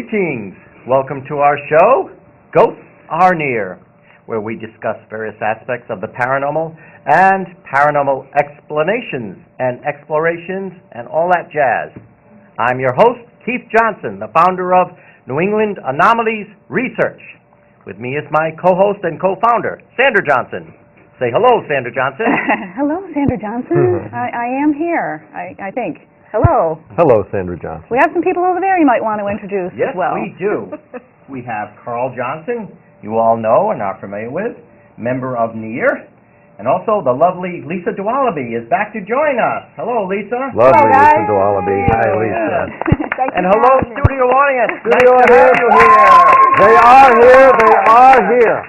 Greetings! Welcome to our show, Ghosts Are Near, where we discuss various aspects of the paranormal and paranormal explanations and explorations and all that jazz. I'm your host, Keith Johnson, the founder of New England Anomalies Research. With me is my co-host and co-founder, Sandra Johnson. Say hello, Sandra Johnson. Hello, Sandra Johnson. I am here, I think. Hello. Hello, Sandra Johnson. We have some people over there you might want to introduce as well. Yes, we do. We have Carl Johnson, you all know and are familiar with, member of N.E.A.R. And also the lovely Lisa Dualaby is back to join us. Hello, Lisa. Lovely, hello, Lisa Dualaby. Hi, Lisa. And hello, studio audience. Studio nice to have you here. They are here. They are here.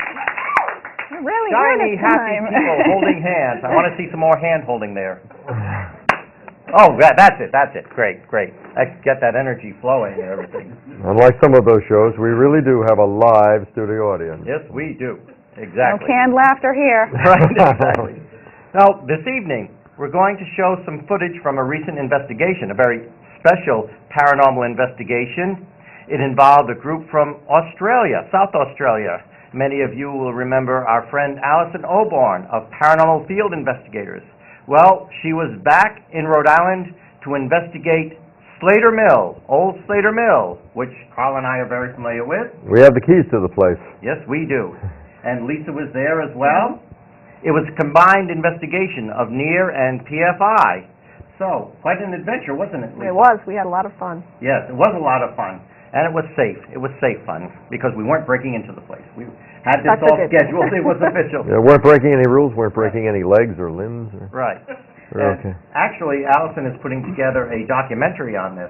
You're really shiny, happy time. people holding hands. I want to see some more hand holding there. Oh, that's it. Great. I get that energy flowing and everything. Unlike some of those shows, we really do have a live studio audience. Yes, we do. Exactly. No canned laughter here. Right, exactly. Now, this evening, we're going to show some footage from a recent investigation, a very special paranormal investigation. It involved a group from Australia, South Australia. Many of you will remember our friend Alison Oborn of Paranormal Field Investigators. Well, she was back in Rhode Island to investigate Slater Mill, Old Slater Mill, which Carl and I are very familiar with. We have the keys to the place. Yes, we do. And Lisa was there as well. It was a combined investigation of N.E.A.R. and PFI. So, quite an adventure, wasn't it, Lisa? It was. We had a lot of fun. Yes, it was a lot of fun. And it was safe. It was safe fun because we weren't breaking into the place. We had this all scheduled. It was official. Yeah, weren't breaking any rules, weren't breaking any legs or limbs. Right. Okay. Actually, Alison is putting together a documentary on this,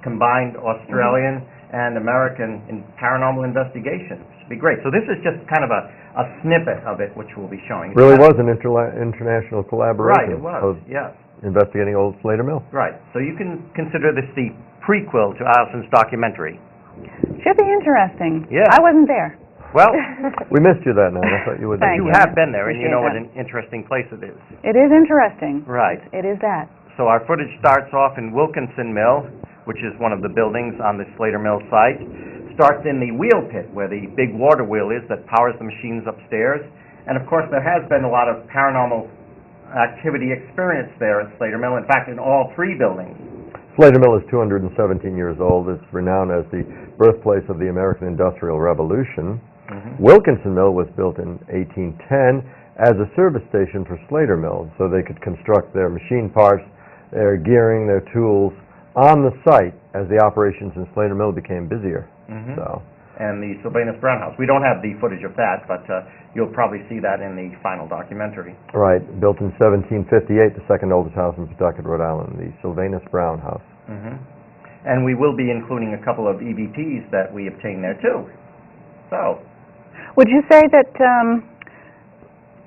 combined Australian and American paranormal investigation. It should be great. So this is just kind of a snippet of it, which we'll be showing. Really was an international collaboration. Right, it was, yes. Investigating Old Slater Mill. Right. So you can consider this the prequel to Alison's documentary. Should be interesting. Yeah. I wasn't there. Well, we missed you that night. I thought you would. Thank you you. have been there, and you Appreciate know what that. an interesting place it is. It is interesting. Right. It is that. So our footage starts off in Wilkinson Mill, which is one of the buildings on the Slater Mill site. Starts in the wheel pit, where the big water wheel is that powers the machines upstairs. And of course, there has been a lot of paranormal activity experienced there at Slater Mill. In fact, in all three buildings. Slater Mill is 217 years old. It's renowned as the birthplace of the American Industrial Revolution. Wilkinson Mill was built in 1810 as a service station for Slater Mill, so they could construct their machine parts, their gearing, their tools on the site as the operations in Slater Mill became busier. And the Sylvanus Brown House. We don't have the footage of that, but you'll probably see that in the final documentary. Right, built in 1758, the second oldest house in Pawtucket, Rhode Island, the Sylvanus Brown House. And we will be including a couple of EVPs that we obtained there too. So, would you say that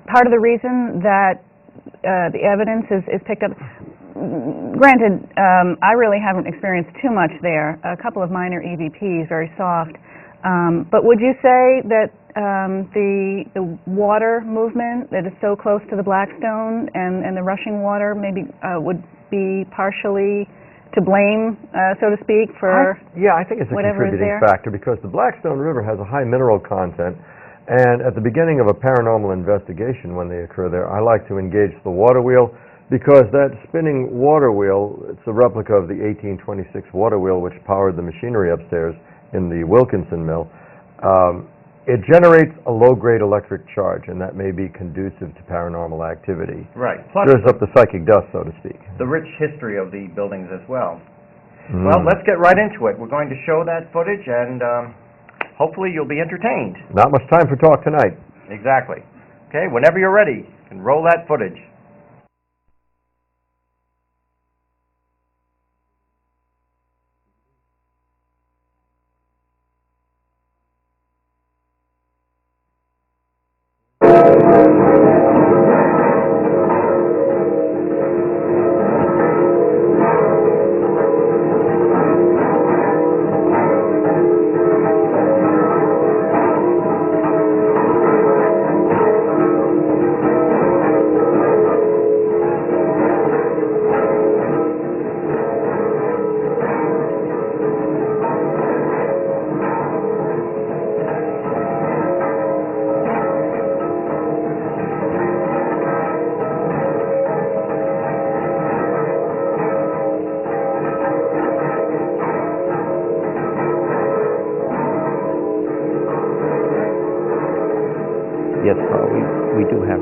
part of the reason that the evidence is picked up, granted, I really haven't experienced too much there, a couple of minor EVPs, very soft, but would you say that the water movement that is so close to the Blackstone and the rushing water maybe would be partially to blame, so to speak, for I think it's a contributing factor because the Blackstone River has a high mineral content, and at the beginning of a paranormal investigation when they occur there, I like to engage the water wheel because that spinning water wheel, it's a replica of the 1826 water wheel which powered the machinery upstairs in the Wilkinson Mill. It generates a low-grade electric charge, and that may be conducive to paranormal activity. Right. Plus, stirs up the psychic dust, so to speak. The rich history of the buildings as well. Well, let's get right into it. We're going to show that footage, and hopefully you'll be entertained. Not much time for talk tonight. Exactly. Okay, whenever you're ready, you can roll that footage. Yes, Carl, we do have.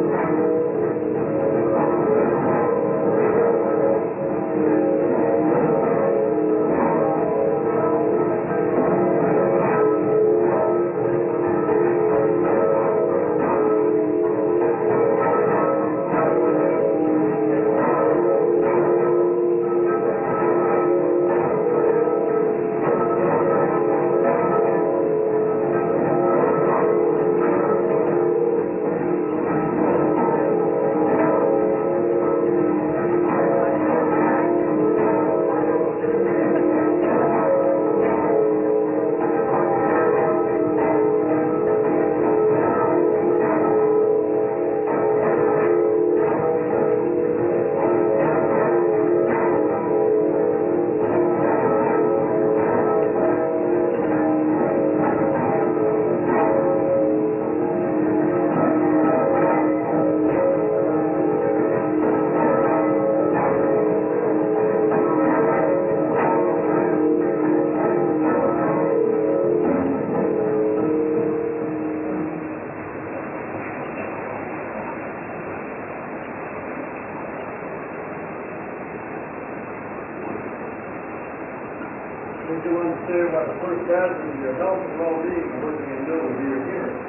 What you want to say about the first hazard of your health and well-being and working in mill would be your hearing.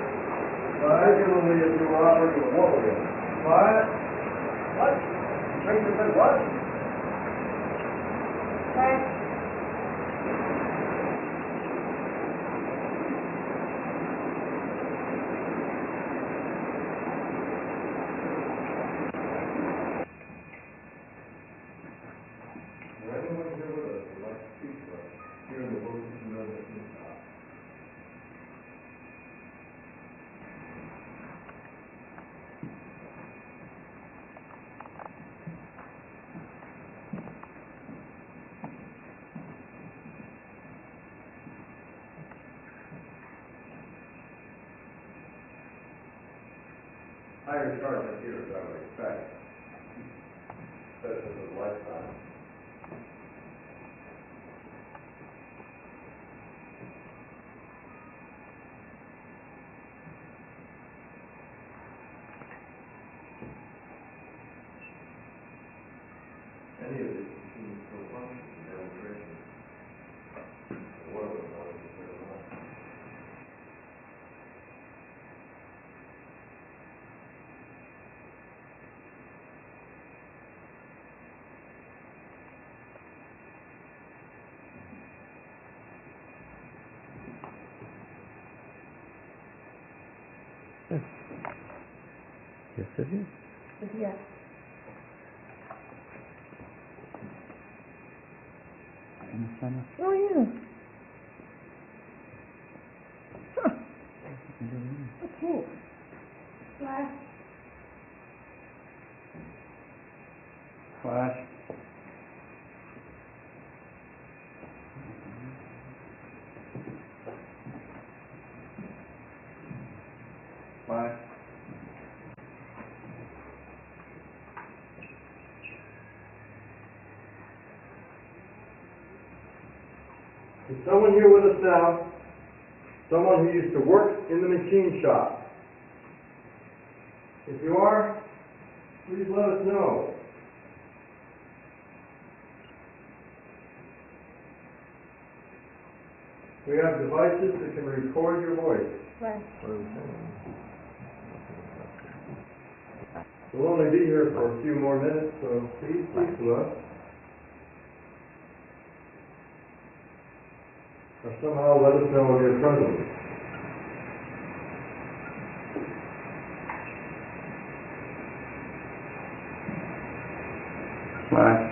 Particularly if you were operating a water wheel. Quiet. What? Stranger said what? Anyone here with us would like to speak to us here in the Old Slater Mill machine shop? Higher charge up here, as I would expect. Such as a lifetime. Any of these machines still function in demonstration. The oil is not as clear enough. Yes, it is. Yes. Oh, yeah. Huh. That's cool. Flash. Flash. Flash. Is someone here with us now? Someone who used to work in the machine shop? If you are, please let us know. We have devices that can record your voice. Right. We'll only be here for a few more minutes, so please speak to us. Or somehow let us know of your presence. Flash.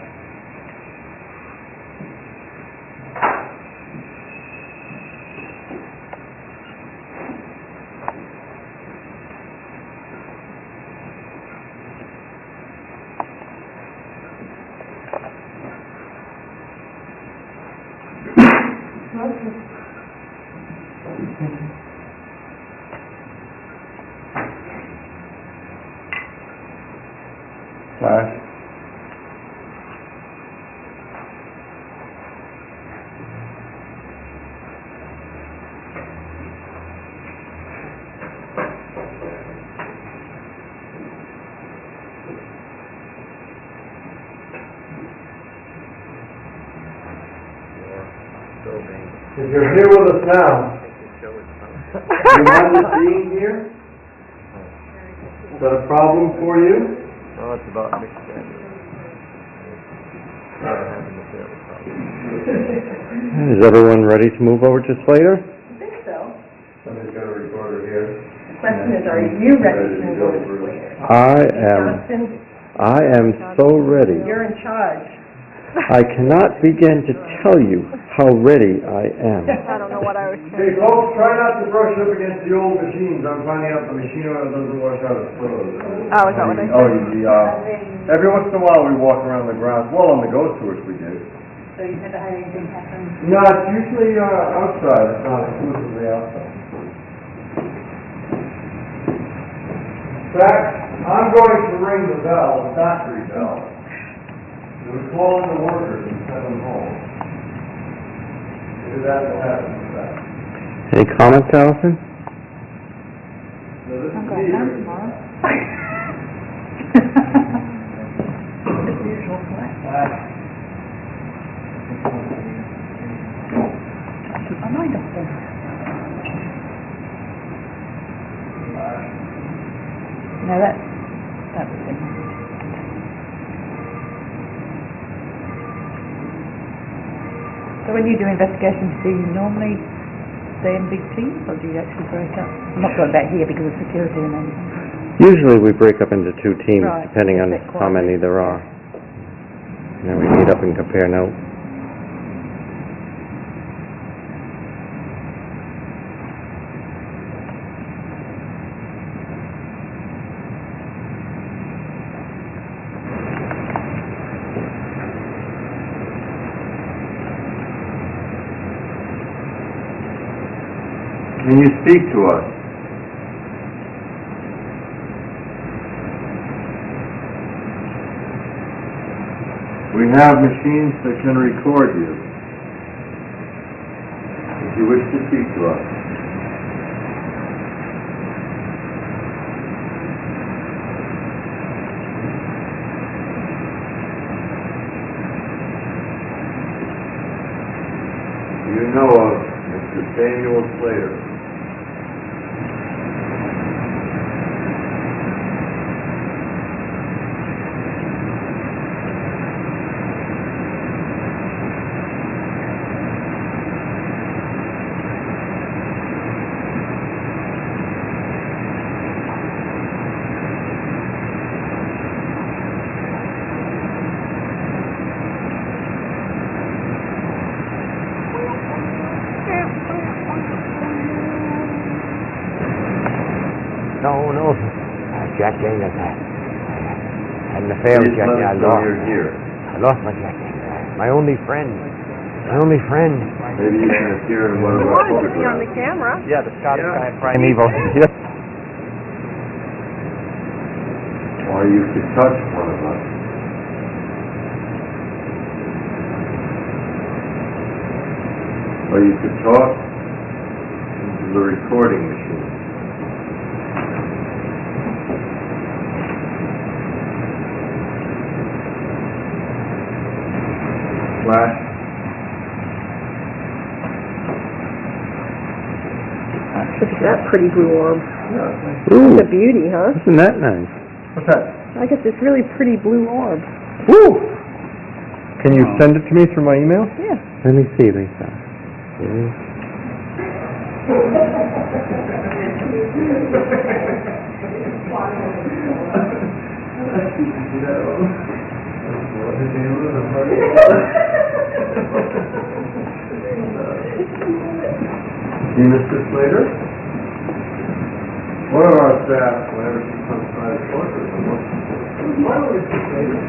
Flash. If you're here with us now, do you mind us being here? Is that a problem for you? Well, it's about mixed Is everyone ready to move over to Slater? I think so. Somebody's got a recorder here. The question is, are you ready to move over to Slater? Johnson, I am so ready. you're in charge. I cannot begin to tell you how ready I am. I don't know what I was Hey folks, try not to brush up against the old machines. I'm finding out the machine oil doesn't wash out its clothes. Oh, is that what they said? Every once in a while we walk around the grounds. Well, on the ghost tours we do. So you never had anything happen? No, it's usually outside. It's not exclusively outside. In fact, I'm going to ring the bell, the factory bell. We call in the workers and send them home. Maybe that's what happens with that. Any comments, Allison? So this I'm is going me. home tomorrow. Keep my mind off things. No, that was it. So when you do investigations, do you normally stay in big teams, or do you actually break up? I'm not going back here because of security and everything. Usually we break up into two teams, Right. depending on That's how many there are. And then we meet up and compare notes. Can you speak to us? We have machines that can record you. If you wish to speak to us. You know of Mr. Samuel Slater. No. Jack Daniels. I had an affair with Jack Daniels. You're here. I lost my Jack Daniels. My only friend. Maybe you can appear in one of our photographs. camera. Yeah, the Scottish guy, Primeval. Or you could touch one of us. Or you could talk into the recording machine. Flash. Look at that pretty blue orb. Ooh, It's a beauty, huh? isn't that nice? What's that? I get this really pretty blue orb. Woo! Can you send it to me through my email? Yeah. Let me see, Lisa. See Mr. Slater? One of our staff, whenever she comes by the courses, why don't Mr. Slater?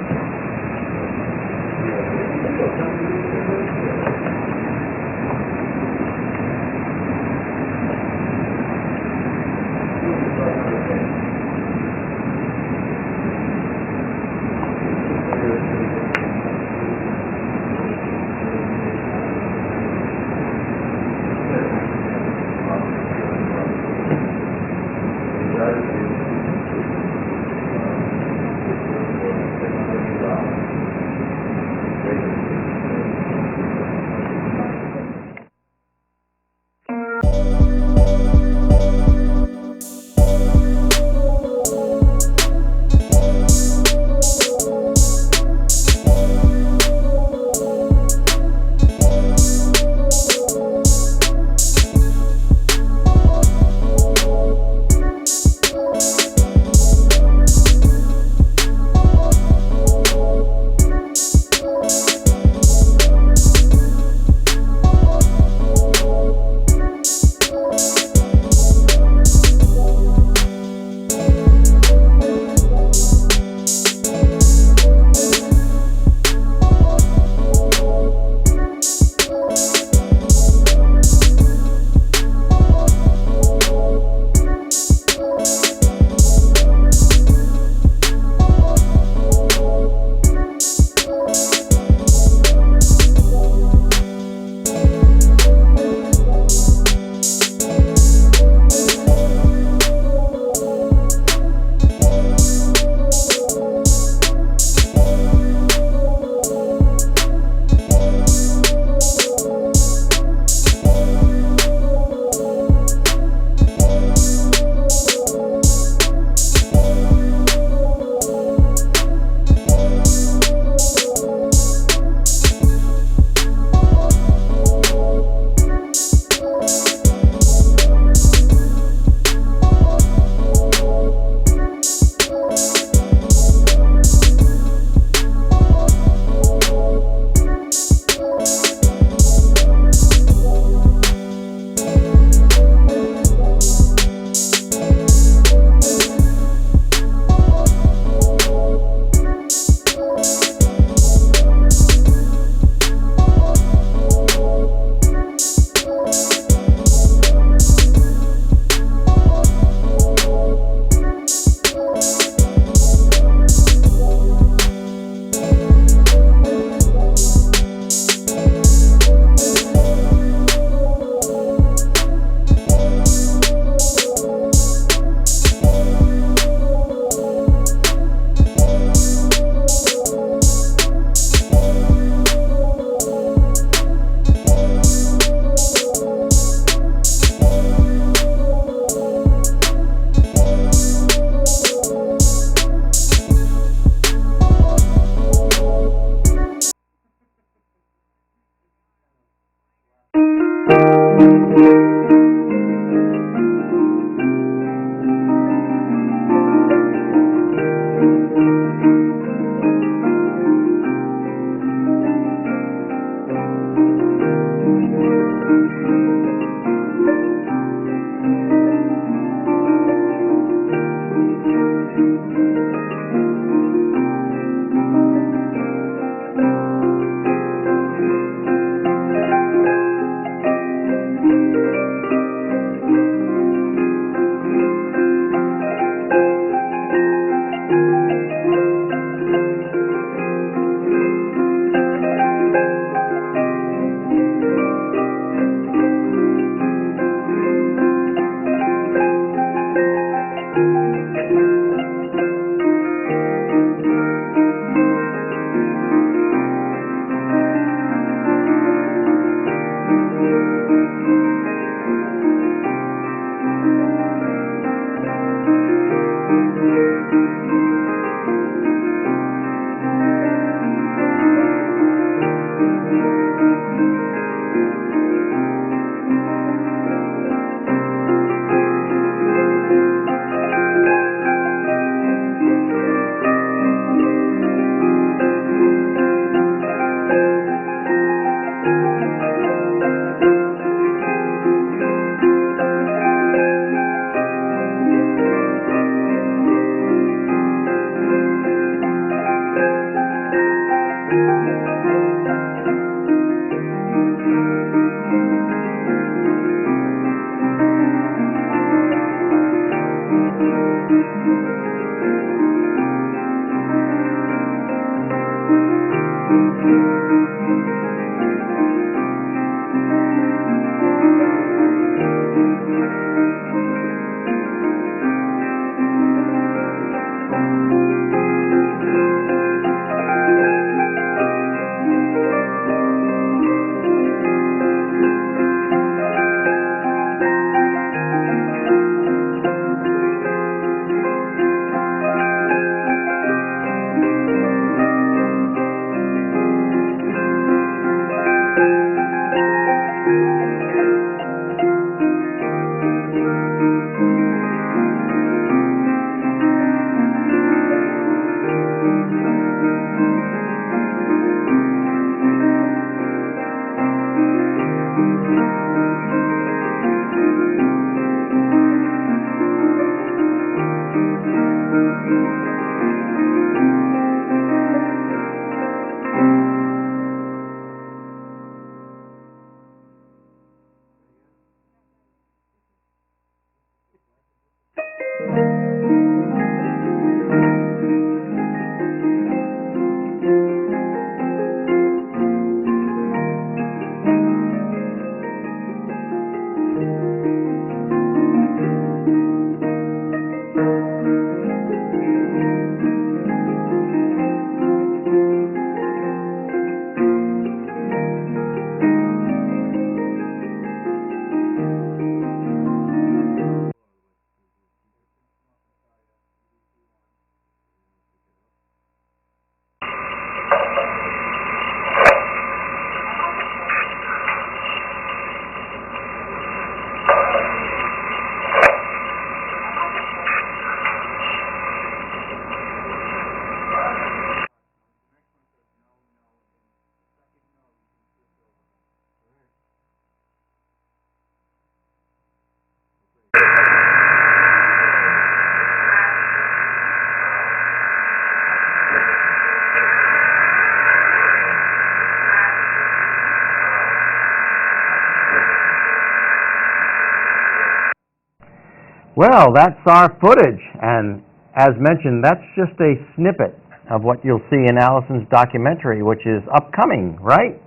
Well, that's our footage, and as mentioned, that's just a snippet of what you'll see in Allison's documentary, which is upcoming, right?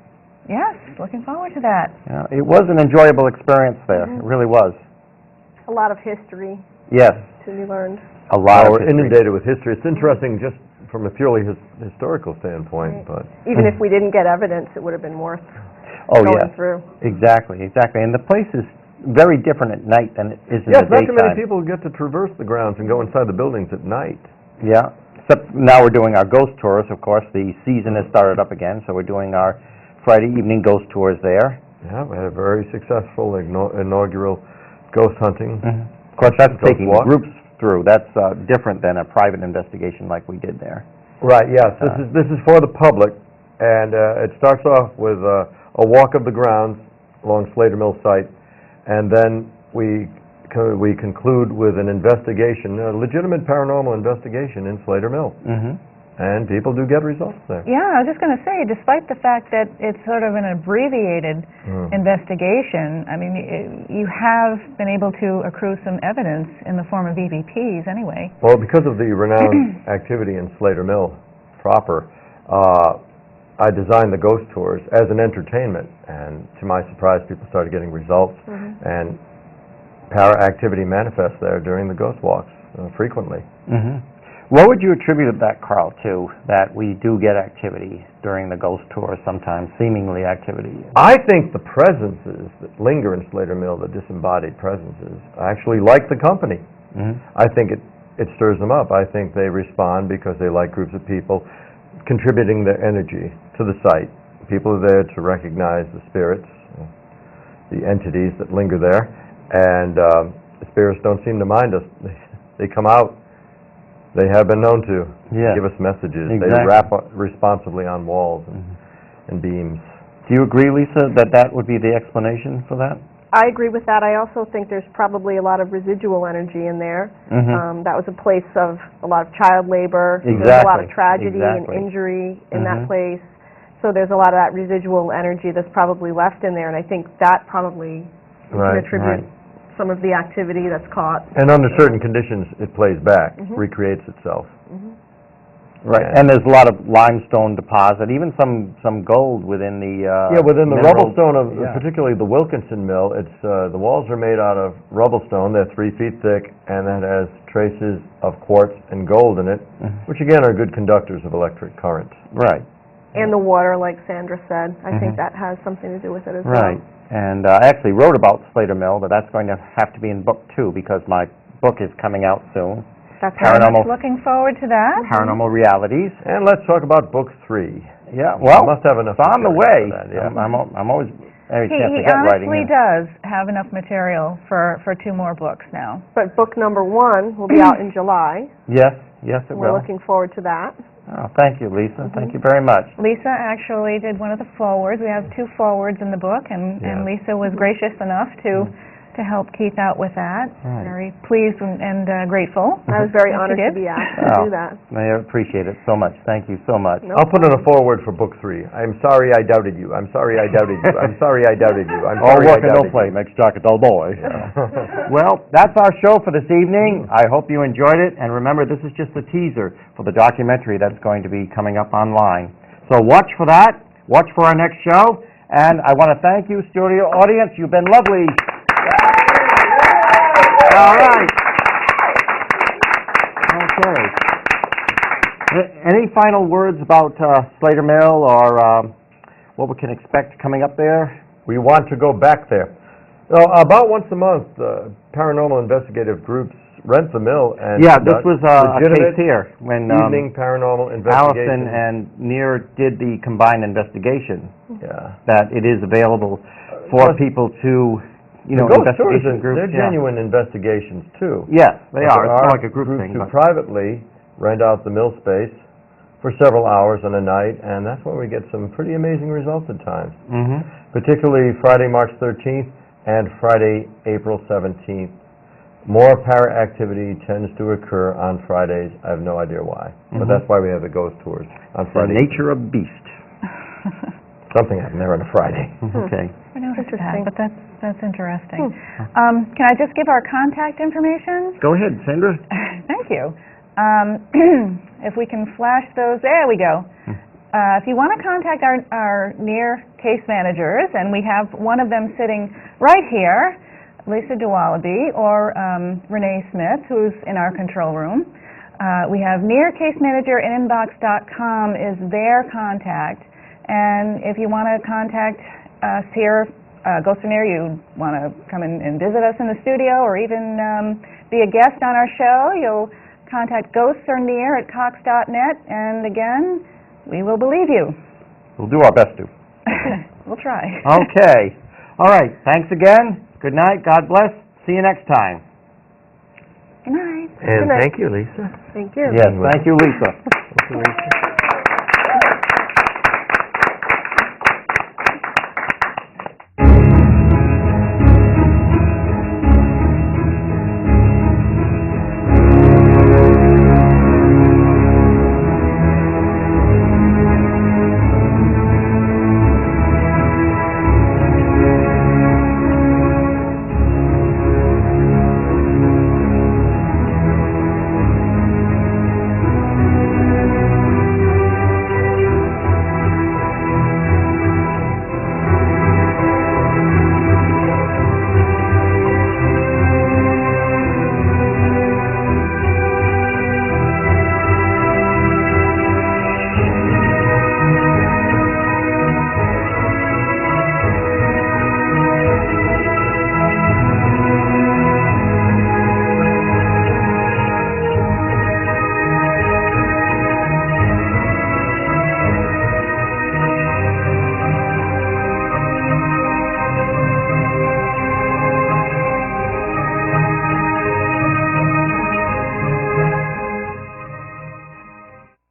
Yes, looking forward to that. It was an enjoyable experience there. It really was. A lot of history Yes, to be learned. a lot of We're history. inundated with history. It's interesting just from a purely historical standpoint, but Even if we didn't get evidence, it would have been worth Oh, going yes, through. exactly. And the place is very different at night than it is in yes, the not too many daytime. people get to traverse the grounds and go inside the buildings at night. Yeah, except now we're doing our ghost tours, of course. The season has started up again, so we're doing our Friday evening ghost tours there. Yeah, we had a very successful inaugural ghost hunting. Of course, that's Ghost taking walk. groups through. That's different than a private investigation like we did there. Right, yes, this is for the public, and it starts off with a walk of the grounds along Slater Mill site, and then we we conclude with an investigation, a legitimate paranormal investigation in Slater Mill. And people do get results there. Yeah, I was just going to say, despite the fact that it's sort of an abbreviated investigation, I mean, you have been able to accrue some evidence in the form of EVPs anyway. Well, because of the renowned activity in Slater Mill proper, I designed the ghost tours as an entertainment, and to my surprise, people started getting results, and para activity manifests there during the ghost walks frequently. What would you attribute that, Carl, to, that we do get activity during the ghost tour, sometimes seemingly activity? I think the presences that linger in Slater Mill, the disembodied presences, actually like the company. I think it stirs them up. I think they respond because they like groups of people contributing their energy to the site. People are there to recognize the spirits, the entities that linger there, and the spirits don't seem to mind us. They come out. They have been known to give us messages. They rap responsively on walls and beams. Do you agree, Lisa, that that would be the explanation for that? I agree with that. I also think there's probably a lot of residual energy in there. That was a place of a lot of child labor. There's a lot of tragedy and injury in that place. So there's a lot of that residual energy that's probably left in there, and I think that probably can attribute some of the activity that's caught. And under certain conditions, it plays back, recreates itself. Right, and there's a lot of limestone deposit, even some gold within the within the rubble stone of particularly the Wilkinson Mill. It's the walls are made out of rubble stone. They're 3 feet thick, and that has traces of quartz and gold in it, which again are good conductors of electric current. Right. And the water, like Sandra said, I think that has something to do with it as well. Right. And I actually wrote about Slater Mill, but that's going to have to be in book 2 because my book is coming out soon. That's very much looking forward to that. Paranormal Realities. And let's talk about book 3. Yeah, well, must have enough. It's on the way. That, yeah. I'm always every chance to He get writing. honestly does have enough material for 2 more books now. But book number 1 will be out in July. Yes, it We're will. looking forward to that. Oh, thank you, Lisa. Thank you very much. Lisa actually did one of the forwards. We have 2 forwards in the book, and Lisa was gracious enough to help Keith out with that. Right. Very pleased and grateful. I was very honored did. to be asked to do that. I appreciate it so much. Thank you so much. No I'll put in a foreword for book 3. I'm sorry I doubted you. I'm sorry I doubted you. I'm sorry I doubted you. I'm All sorry work I and no doubted play you. makes Jack a dull boy. Well, that's our show for this evening. I hope you enjoyed it. And remember, this is just a teaser for the documentary that's going to be coming up online. So watch for that. Watch for our next show. And I want to thank you, studio audience. You've been lovely. All right. Okay. Any final words about Slater Mill or what we can expect coming up there? We want to go back there. About once a month, paranormal investigative groups rent the mill and this was a case here when evening paranormal investigation. Allison and N.E.A.R did the combined investigation. Yeah. That it is available for people to, The ghost tours, investigation groups. they're genuine investigations too. Yes, they But are. there It's more like a group groups thing. who But privately rent out the mill space for several hours on a night, and that's where we get some pretty amazing results at times. Particularly Friday, March 13th and Friday, April 17th. More para activity tends to occur on Fridays. I have no idea why, but that's why we have the ghost tours on the Friday. nature of beast. Something happened there on a Friday. Okay. I noticed Interesting. that, but that's interesting. Can I just give our contact information? Go ahead, Sandra. Thank you. If we can flash those, there we go. If you want to contact our N.E.A.R case managers, and we have one of them sitting right here, Lisa DeWallaby, or Renee Smith, who's in our control room. We have N.E.A.R case manager at inbox.com is their contact. And if you want to contact us here, Ghosts of N.E.A.R, you want to come in and visit us in the studio or even be a guest on our show, you'll contact Ghosts or N.E.A.R at cox.net, and again, we will believe you. We'll do our best to. We'll try. Okay. All right. Thanks again. Good night. God bless. See you next time. Good night. And Good night. thank you, Lisa. Thank you. Yes. Thank you, Lisa. Thank you, Lisa.